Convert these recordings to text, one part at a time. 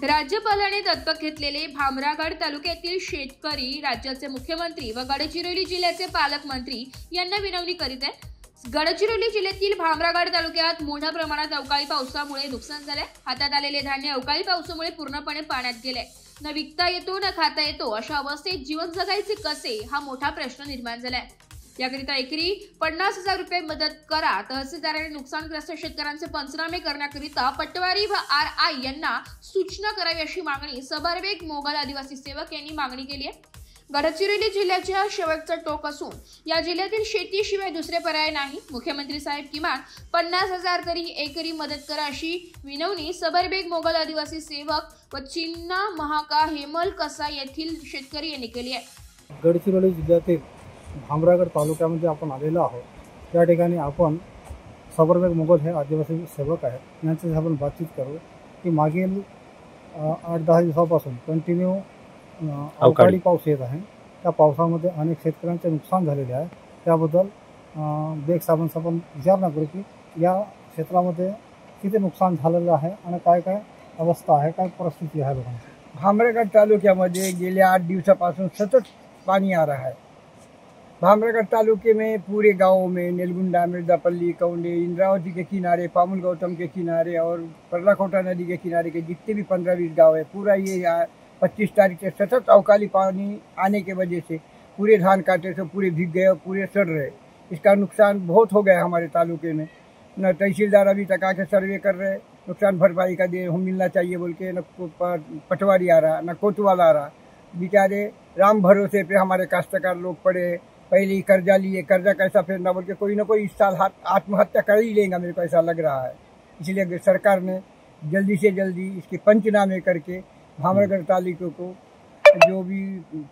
राज्यपालाने दत्तक घेतलेले भामरागड तालुक्यातील शेतकरी राज्याचे मुख्यमंत्री व गडचिरोली जिल्ह्याचे पालकमंत्री यांना विनवणी करीत आहेत। गडचिरोली जिल्ह्यातील भामरागड तालुक्यात मोठ्या प्रमाणात अवकाळी पावसामुळे नुकसान झाले। हातात आलेले धान्य अवकाळी पावसामुळे पूर्णपणे पाण्यात गेले। न विकता येतो न खाता येतो अशा अवस्थेत जीवन जगायचे कसे हा मोठा प्रश्न निर्माण झालाय। याकरिता एकरी 50,000 रुपये मदत करा। तहसीलदारांनी नुकसानग्रस्त शेतकऱ्यांचे पंचनामे करण्याकरिता पटवारी व RI यांना सूचना करावी अशी मागणी सबरबेग मोगल आदिवासी सेवक यांनी मागणी केली आहे। गडचिरोली जिल्ह्याच्या शेवटचा टोक असून या जिल्ह्यातील शेतीशिवाय दुसरे पर्याय नाही। मुख्यमंत्री साहेब किमान 50,000 तरी एकरी मदत करा अशी विनवणी सबरबेग मोगल आदिवासी सेवक व चिन्ना महाका हेमल कसा येथील शेतकरी यांनी केली आहे। गडचिरोली जिल्ह्यातील भामरागड तालुक्यामध्ये आपण आलेलो आहोत। या ठिकाणी आपण सबरबेग मोगल हे आदिवासी सेवक आहेत, यांच्याशी आपण बातचीत करू की मागील 8-10 दिवसापासून कंटिन्यू अवकाळी पाऊस येत आहे। त्या पावसामध्ये अनेक शेतकऱ्यांचे नुकसान झालेले आहे। त्याबद्दल बेग साहेबांचा आपण विचारणा करू की या क्षेत्रामध्ये किती नुकसान झालेलं आहे आणि काय काय अवस्था आहे, काय परिस्थिती आहे लोकांची। भामरागड तालुक्यामध्ये गेल्या 8 दिवसापासून सतत पानी आ रहा है। भामरागढ़ तालुके में पूरे गाँव में नेलगुंडा, मिर्जापल्ली, कौंडे, इंद्रावती के किनारे, पामुल गौतम के किनारे और परलाकोटा नदी के किनारे के जितने भी 15-20 गाँव है, पूरा ये 25 तारीख से सतत अवकाली पानी आने के वजह से पूरे धान काटे से पूरे भीग गए और पूरे सड़ रहे। इसका नुकसान बहुत हो गया हमारे तालुके में। न तहसीलदार अभी तक आके सर्वे कर रहे, नुकसान भरपाई का दे हम मिलना चाहिए बोल के, न पटवारी आ रहा, न कोतवाल आ रहा। बेचारे राम भरोसे पे हमारे काश्तकार लोग पड़े। पहले ही कर्जा लिए, कर्जा कैसा फेरना बोल के कोई ना कोई इस साल आत्महत्या कर ही लेगा, मेरे को ऐसा लग रहा है। इसलिए सरकार ने जल्दी से जल्दी इसके पंचनामे करके भामरागढ़ तालुके को जो भी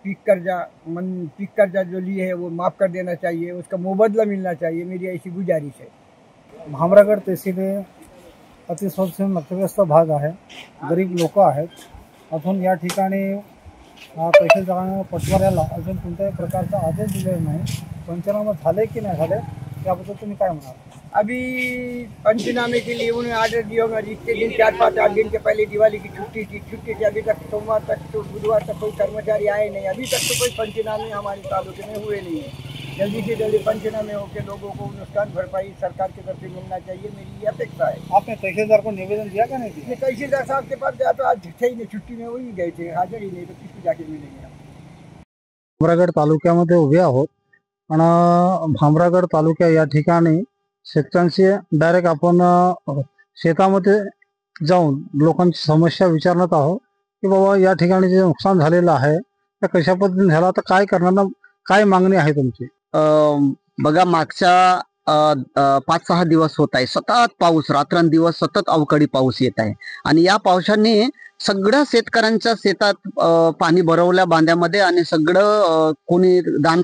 पीक कर्जा जो लिए है वो माफ़ कर देना चाहिए, उसका मुबदला मिलना चाहिए, मेरी ऐसी गुजारिश है। भामरागड तहसील अतिशय नक्षत्रग्रस्त भाग आहे, गरीब लोक आहेत। अजून या ठिकाणी तहसीलदाराने पटवाऱ्याला अजून कोणत्याही प्रकारचा आदेश दिलेला नाही। पंचनामे झाले की नाही झाले त्याबद्दल तुम्ही काय म्हणाल? अभी पंचनामे के लिए उन्होंने आर्डर दिया होगा। जितने दिन 4-5-8 दिन के पहले दिवाली की छुट्टी थी, छुट्टी थी, अभी तक सोमवार तक तो बुधवार तक कोई कर्मचारी आए नहीं। अभी तक तो कोई पंचनामे हमारे तालुके में हुए नहीं है। जल्दी से जल्दी पंचनामे होकर लोगों को नुकसान भरपाई सरकार की तरफ से मिलना चाहिए, मेरी ये अपेक्षा है। आपने तहसीलदार को निवेदन दिया क्या नहीं दिया? तहसीलदार साहब के पास गया तो आज थे ही नहीं, छुट्टी में वही गए थे, हाजिर ही नहीं, तो किसको जाके मिलेंगे। भामरागड तालुक्यामध्ये उभे आहोत आणि भामरागड तालुक्या या ठिकाणी शेतकऱ्यांशी डायरेक्ट आपण शेतामध्ये जाऊन लोकांची समस्या विचारत आहोत की बाबा या ठिकाणी जे नुकसान झालेलं आहे ते कशा पद्धतीने झालं, तर काय करणार, काय मागणी आहे तुमची? बघा, मागच्या 5-6 दिवस होत आहे सतत पाऊस, रात्रंदिवस सतत अवकाळी पाऊस येत आहे आणि या पावसाने सगळ्या शेतकऱ्यांच्या शेतात पाणी भरवल्या बांध्यामध्ये आणि सगळं कोणी धान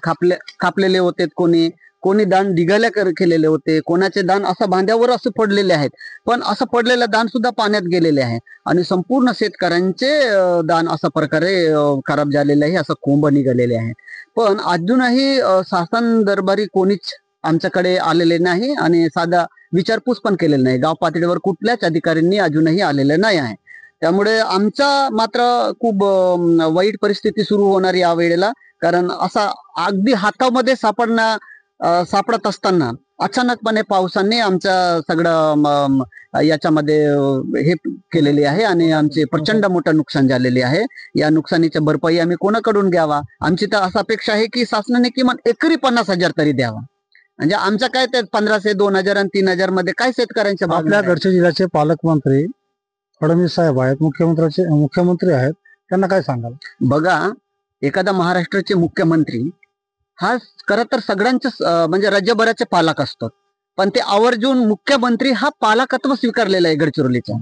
कापलेले होते, कोणी दान डिगाल्या केलेले होते, कोणाचे दान असं बांध्यावर असं पडलेले आहेत। पण असं पडलेलं दान सुद्धा पाण्यात गेलेले आहे आणि संपूर्ण शेतकऱ्यांचे दान अशा प्रकारे खराब झालेले आहे, असं कोंब निघालेले आहे। पण अजूनही शासन दरबारी कोणीच आमच्याकडे आलेले नाही आणि साधा विचारपूस पण केलेली नाही। गाव पातळीवर कुठल्याच अधिकाऱ्यांनी अजूनही आलेले नाही आहे। त्यामुळे आमचा मात्र खूप वाईट परिस्थिती सुरू होणार या वेळेला, कारण असा अगदी हातामध्ये सापडत असताना अचानकपणे पावसाने आमच्या सगळं याच्यामध्ये हे केलेले आहे आणि आमचे प्रचंड मोठं नुकसान झालेले आहे। या नुकसानीची भरपाई आम्ही कोणाकडून घ्यावा? आमची तर असा अपेक्षा आहे की शासनाने किमान एकरी 50,000 तरी द्यावा। म्हणजे आमच्या काय ते 1500, 2000 आणि 3000 मध्ये काय शेतकऱ्यांच्या? आपल्या गडचिरोली जिल्ह्याचे पालकमंत्री फडणवीस साहेब आहेत, मुख्यमंत्री आहेत, त्यांना काय सांगाल? बघा, एखादा महाराष्ट्राचे मुख्यमंत्री हा खरं तर सगळ्यांचे म्हणजे राज्यभराचे पालक असतात, पण ते आवर्जून मुख्यमंत्री हा पालकत्व स्वीकारलेला आहे गडचिरोलीचा।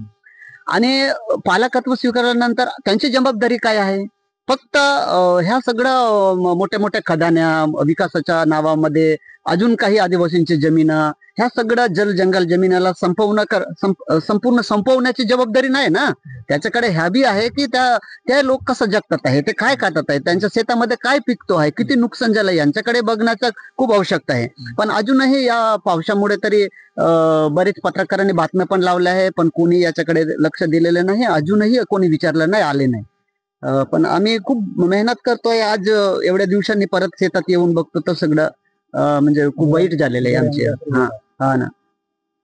आणि पालकत्व स्वीकारल्यानंतर त्यांची जबाबदारी काय आहे? फक्त ह्या सगळं मोठ्या मोठ्या खदान्या विकासाच्या नावामध्ये अजून काही आदिवासींची जमीन, ह्या सगळ्या जल जंगल जमिनीला संपूर्ण संपवण्याची जबाबदारी नाही ना। त्याच्याकडे ह्या बी आहे की त्या लोक कसं जगतात आहे, ते काय खातात आहे, त्यांच्या शेतामध्ये काय पिकतो आहे, किती नुकसान झालं, यांच्याकडे बघण्याचा खूप आवश्यकता आहे. पण अजूनही या पावसामुळे तरी बरेच पत्रकारांनी बातम्या पण लावल्या आहे, पण कोणी याच्याकडे लक्ष दिलेलं नाही, अजूनही कोणी विचारलं नाही, आले नाही. पण आम्ही खूप मेहनत करतोय. आज एवढ्या दिवसांनी परत शेतात येऊन बघतो तर सगळं म्हणजे खूप वाईट झालेलं आहे आमचे. हा ना,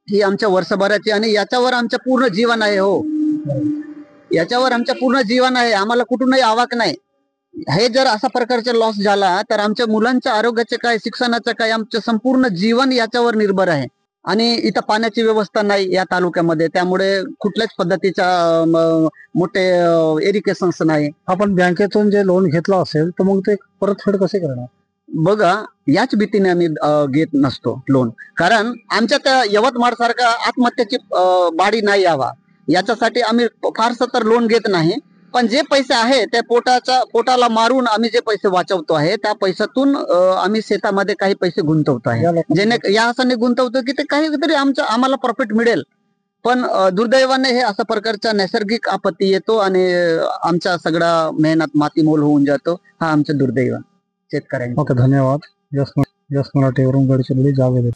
ही आमच्या वर्षभराची आणि याच्यावर आमचं पूर्ण जीवन आहे. हो, याच्यावर आमचं पूर्ण जीवन आहे. आम्हाला कुठूनही आवाक नाही. हे जर अशा प्रकारचा लॉस झाला तर आमच्या मुलांच्या आरोग्याचे काय, शिक्षणाचं काय, आमचं संपूर्ण जीवन याच्यावर निर्भर आहे. आणि इथं पाण्याची व्यवस्था नाही या तालुक्यामध्ये, त्यामुळे कुठल्याच पद्धतीच्या मोठे इरिगेशन्स नाही. आपण बँकेतून जे लोन घेतलं असेल तर मग ते परतफेड कसे करणार? बघा, याच भीतीने आम्ही घेत नसतो लोन, कारण आमच्या त्या यवतमाळ सारखा आत्महत्याची बाडी नाही यावा याच्यासाठी आम्ही फारसं तर लोन घेत नाही. पण जे पैसे आहे त्या पोटाला मारून आम्ही जे पैसे वाचवतो आहे त्या पैशातून आम्ही शेतामध्ये काही पैसे गुंतवतो आहे, जेणे या असाने गुंतवतो की ते काहीतरी आम्हाला प्रॉफिट मिळेल. पण दुर्दैवाने हे अशा प्रकारचा नैसर्गिक आपत्ती येतो आणि आमचा सगळा मेहनत मातीमोल होऊन जातो. हा आमचं दुर्दैव शेतकऱ्यांचा. ओके, धन्यवाद. यस मराठीवरून गडचिरोली जावेद.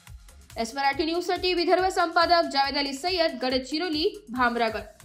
एस मराठी न्यूज साठी विदर्भ संपादक जावेद अली सय्यद, गडचिरोली, भामरागड.